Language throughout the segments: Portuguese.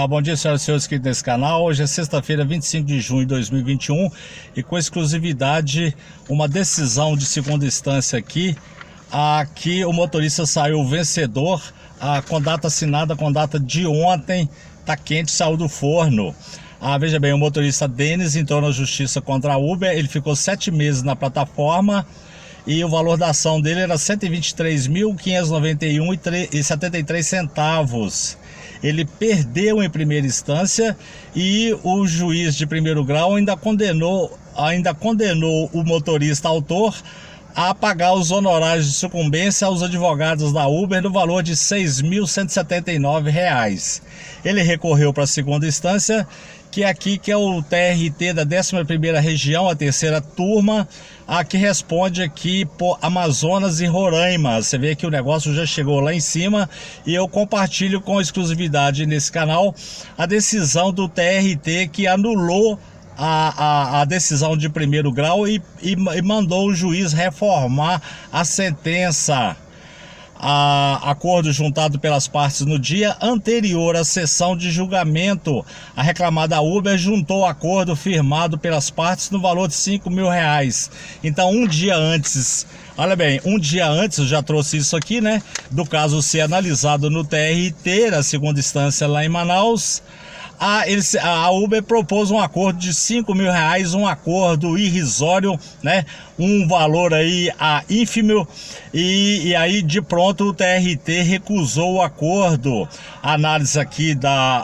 Bom dia, senhoras e senhores inscritos nesse canal. Hoje é sexta-feira, 25 de junho de 2021 e com exclusividade uma decisão de segunda instância aqui. Aqui o motorista saiu vencedor, com data assinada, com data de ontem, tá quente, saiu do forno. Veja bem, o motorista Denis entrou na justiça contra a Uber, ele ficou 7 meses na plataforma e o valor da ação dele era R$ 123.591,73. Ele perdeu em primeira instância e o juiz de primeiro grau ainda condenou o motorista autor a pagar os honorários de sucumbência aos advogados da Uber no valor de R$ 6.179. Ele recorreu para a segunda instância, que é o TRT da 11ª região, a terceira turma, que responde aqui por Amazonas e Roraima. Você vê que o negócio já chegou lá em cima e eu compartilho com exclusividade nesse canal a decisão do TRT que anulou a decisão de primeiro grau e mandou o juiz reformar a sentença. Acordo juntado pelas partes no dia anterior à sessão de julgamento. A reclamada Uber juntou acordo firmado pelas partes no valor de R$ 5.000. Então, um dia antes, olha bem, um dia antes, eu já trouxe isso aqui, né? Do caso ser analisado no TRT, na segunda instância lá em Manaus. A Uber propôs um acordo de R$ 5.000, um acordo irrisório, né? Um valor aí ínfimo, e aí de pronto o TRT recusou o acordo. A análise aqui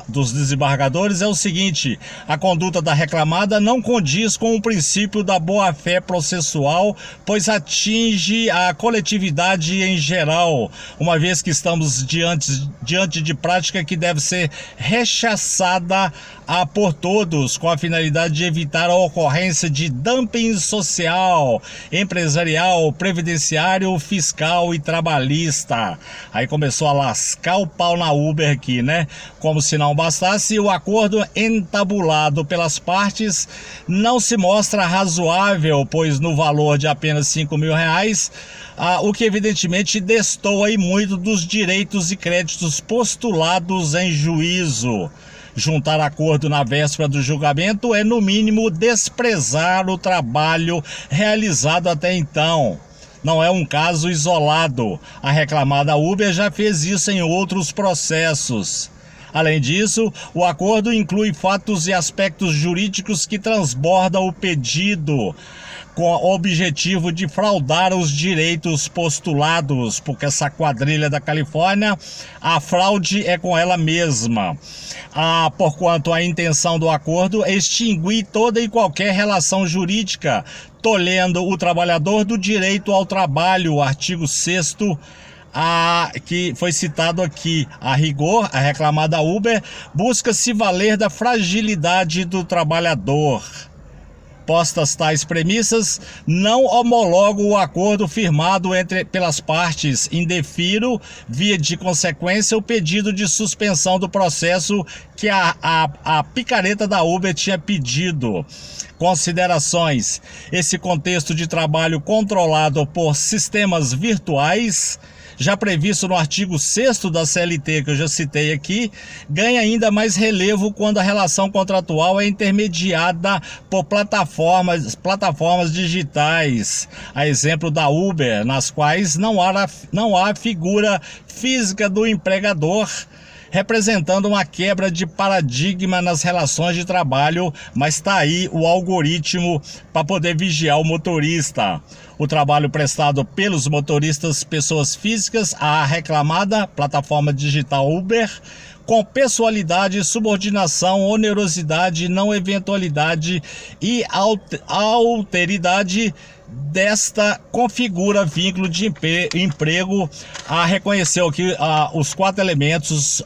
dos desembargadores é o seguinte: a conduta da reclamada não condiz com o princípio da boa-fé processual, pois atinge a coletividade em geral, uma vez que estamos diante de prática que deve ser rechaçada por todos, com a finalidade de evitar a ocorrência de dumping social, empresarial, previdenciário, fiscal e trabalhista. Aí começou a lascar o pau na Uber aqui, né? Como se não bastasse, o acordo entabulado pelas partes não se mostra razoável, pois no valor de apenas R$ 5.000, o que evidentemente destoa aí muito dos direitos e créditos postulados em juízo. Juntar acordo na véspera do julgamento é, no mínimo, desprezar o trabalho realizado até então. Não é um caso isolado. A reclamada Uber já fez isso em outros processos. Além disso, o acordo inclui fatos e aspectos jurídicos que transbordam o pedido, com o objetivo de fraudar os direitos postulados, porque essa quadrilha da Califórnia, a fraude é com ela mesma. Porquanto a intenção do acordo é extinguir toda e qualquer relação jurídica, tolhendo o trabalhador do direito ao trabalho, o artigo 6º, que foi citado aqui. A rigor, a reclamada Uber busca se valer da fragilidade do trabalhador. Postas tais premissas, não homologo o acordo firmado pelas partes, indefiro, via de consequência, o pedido de suspensão do processo que a picareta da Uber tinha pedido. Considerações: esse contexto de trabalho controlado por sistemas virtuais, já previsto no artigo 6º da CLT, que eu já citei aqui, ganha ainda mais relevo quando a relação contratual é intermediada por plataformas digitais, a exemplo da Uber, nas quais não há figura física do empregador, representando uma quebra de paradigma nas relações de trabalho, mas está aí o algoritmo para poder vigiar o motorista. O trabalho prestado pelos motoristas, pessoas físicas, a reclamada plataforma digital Uber, com pessoalidade, subordinação, onerosidade, não eventualidade e alteridade desta configura vínculo de emprego. Reconheceu aqui os 4 elementos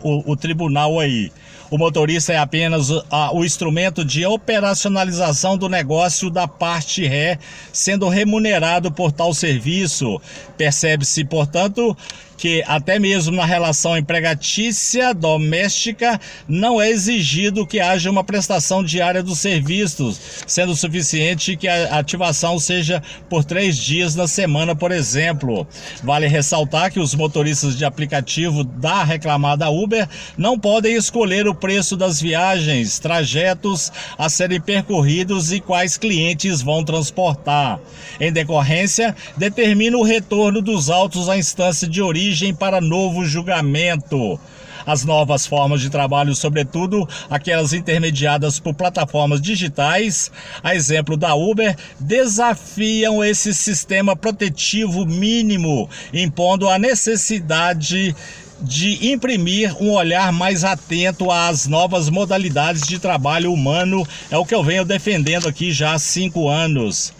o tribunal aí. O motorista é apenas o instrumento de operacionalização do negócio da parte ré, sendo remunerado por tal serviço. Percebe-se, portanto, que até mesmo na relação empregatícia doméstica não é exigido que haja uma prestação diária dos serviços, sendo suficiente que a ativação seja por 3 dias na semana, por exemplo. Vale ressaltar que os motoristas de aplicativo da reclamada Uber não podem escolher o preço das viagens, trajetos a serem percorridos e quais clientes vão transportar. Em decorrência, determina o retorno dos autos à instância de origem para novo julgamento. As novas formas de trabalho, sobretudo aquelas intermediadas por plataformas digitais, a exemplo da Uber, desafiam esse sistema protetivo mínimo, impondo a necessidade de imprimir um olhar mais atento às novas modalidades de trabalho humano. É o que eu venho defendendo aqui já há 5 anos.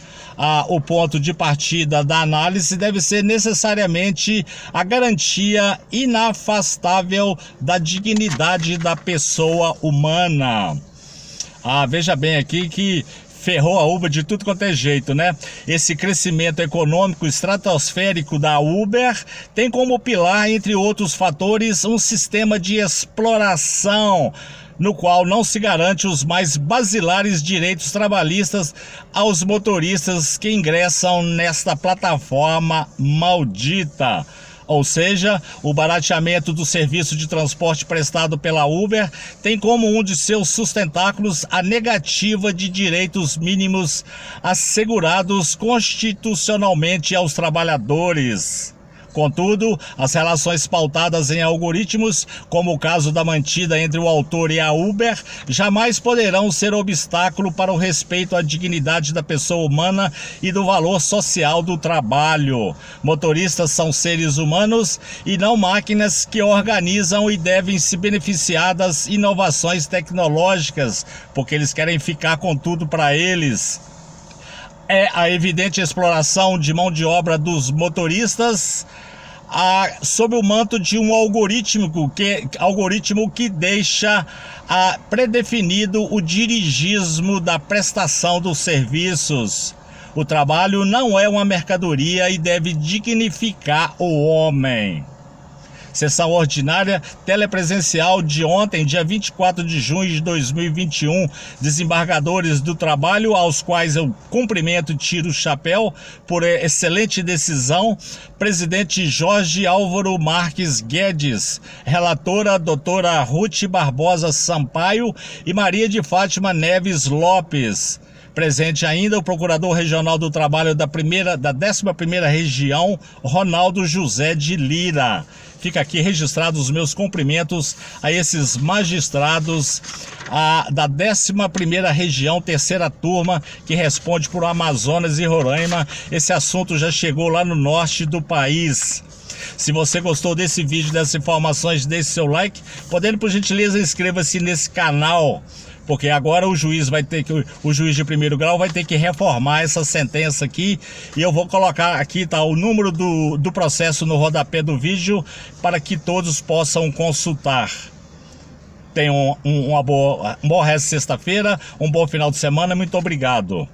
O ponto de partida da análise deve ser necessariamente a garantia inafastável da dignidade da pessoa humana. Veja bem aqui que ferrou a Uber de tudo quanto é jeito, né? Esse crescimento econômico estratosférico da Uber tem como pilar, entre outros fatores, um sistema de exploração no qual não se garante os mais basilares direitos trabalhistas aos motoristas que ingressam nesta plataforma maldita. Ou seja, o barateamento do serviço de transporte prestado pela Uber tem como um de seus sustentáculos a negativa de direitos mínimos assegurados constitucionalmente aos trabalhadores. Contudo, as relações pautadas em algoritmos, como o caso da mantida entre o autor e a Uber, jamais poderão ser obstáculo para o respeito à dignidade da pessoa humana e do valor social do trabalho. Motoristas são seres humanos e não máquinas que organizam e devem se beneficiar das inovações tecnológicas, porque eles querem ficar com tudo para eles. É a evidente exploração de mão de obra dos motoristas sob o manto de um algoritmo que deixa predefinido o dirigismo da prestação dos serviços. O trabalho não é uma mercadoria e deve dignificar o homem. Sessão ordinária telepresencial de ontem, dia 24 de junho de 2021. Desembargadores do trabalho, aos quais eu cumprimento e tiro o chapéu por excelente decisão. Presidente Jorge Álvaro Marques Guedes. Relatora, doutora Ruth Barbosa Sampaio e Maria de Fátima Neves Lopes. Presente ainda o Procurador Regional do Trabalho da 11ª Região, Ronaldo José de Lira. Fica aqui registrados os meus cumprimentos a esses magistrados da 11ª Região, 3ª Turma, que responde por Amazonas e Roraima. Esse assunto já chegou lá no norte do país. Se você gostou desse vídeo, dessas informações, deixe seu like. Podendo, por gentileza, inscreva-se nesse canal, porque agora o juiz de primeiro grau vai ter que reformar essa sentença aqui, e eu vou colocar aqui o número do processo no rodapé do vídeo para que todos possam consultar. Tenham um bom resto de sexta-feira, um bom final de semana, muito obrigado.